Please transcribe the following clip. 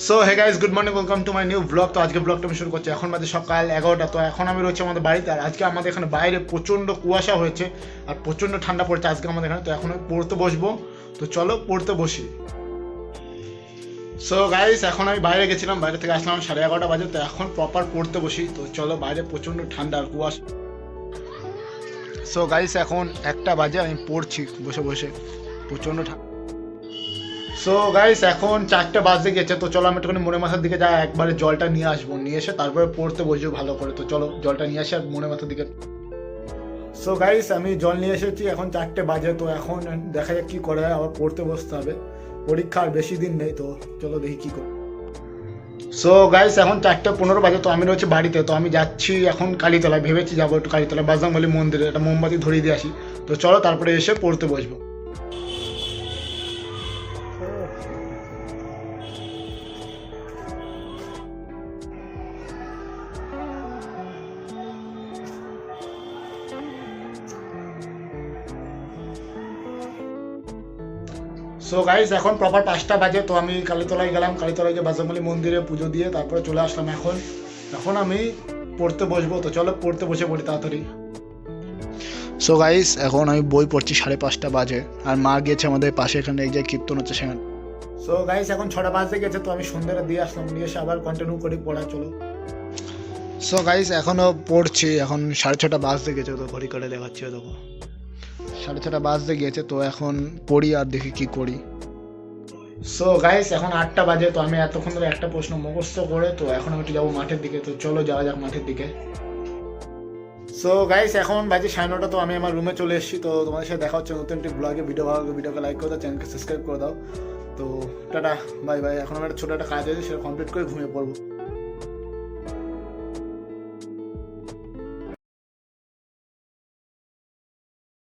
So hey guys, good morning, welcome to my new blog. তো আজকে ব্লগটা আমি শুরু করছি। এখন বাজে সকাল 11টা। তো এখন আমি রয়েছি আমাদের বাড়িতে। আর আজকে আমাদের এখানে বাইরে প্রচণ্ড কুয়াশা হয়েছে আর প্রচণ্ড ঠান্ডা পড়েছে আজকে আমাদের এখানে। তো এখন আমি পড়তে বসবো। তো চলো পড়তে বসি। সো গাইস, এখন আমি বাইরে গেছিলাম, বাইরে থেকে আসলাম 11:30 বাজে। তো এখন প্রপার পড়তে বসি। তো চলো, বাইরে প্রচণ্ড ঠান্ডা আর কুয়াশা। সো গাইস, এখন 1টা বাজে, আমি পড়ছি বসে বসে, প্রচণ্ড ঠান্ডা। সো গাইস, এখন 4টে বাজতে গেছে। তো চলো আমি একটুখানি মনে মাথার দিকে যাই, একবারে জলটা নিয়ে আসবো, নিয়ে এসে তারপরে পড়তে বসবো ভালো করে। তো চলো জলটা নিয়ে আসি আর মনে মাথার দিকে। সো গাইস, আমি জল নিয়ে এসেছি, এখন 4টে বাজে। তো এখন দেখা যাক কী করে, আবার পড়তে বসতে হবে। পরীক্ষা আর বেশি দিন নেই, তো চলো দেখি কী করি। সো গাইস, এখন 4:15 বাজে। তো আমি রয়েছি বাড়িতে। তো আমি যাচ্ছি এখন কালীতলায়, ভেবেছি যাবো একটু কালীতলায় বজরংবলী মন্দিরে, একটা মোমবাতি ধরিয়ে দিয়ে আসি। তো চলো তারপরে এসে পড়তে বসবো। সো গাইস, এখন প্রপার 5টা বাজে। তো আমি কালীতলায় গেলাম, কালীতলায় গিয়ে বজরংবলী মন্দিরে পুজো দিয়ে তারপরে চলে আসলাম। এখন এখন আমি পড়তে বসবো। তো চলো পড়তে বসে পড়ি তাড়াতাড়ি। সো গাইস, এখন আমি বই পড়ছি, 5:30 বাজে। আর মা গিয়েছে আমাদের পাশে, এখানে এই যে কীর্তন হচ্ছে সেখানে। সো গাইস, এখন 6টা বাজতে গেছে। তো আমি সন্ধ্যাটা দিয়ে আসলাম, নিয়ে এসে আবার কন্টিনিউ করি পড়া। চলো। সো গাইস, এখনও পড়ছি, এখন 6:30 বাজতে গেছে। তো ঘড়ি করে দেখাচ্ছি, দেখো 6:30 বাজতে গিয়েছে। তো এখন পড়ি আর দেখি কি করি। সো গাইস, এখন 8টা বাজে। তো আমি এতক্ষণ ধরে একটা প্রশ্ন মুখস্থ করে, তো এখন আমি একটু যাবো মাঠের দিকে। তো চলো যাওয়া যাক মাঠের দিকে। সো গাইস, এখন বাজে 9:30। তো আমি আমার রুমে চলে এসেছি। তো তোমাদের সাথে দেখা হচ্ছে নতুন একটি ব্লগে। ভিডিও ভালো লাগলে ভিডিওকে লাইক করে দাও, চ্যানেলকে সাবস্ক্রাইব করে দাও। তো টাটা, বাই বাই। এখন আমার একটা ছোটো একটা কাজ আছে, সেটা কমপ্লিট করে ঘুমিয়ে পড়বো।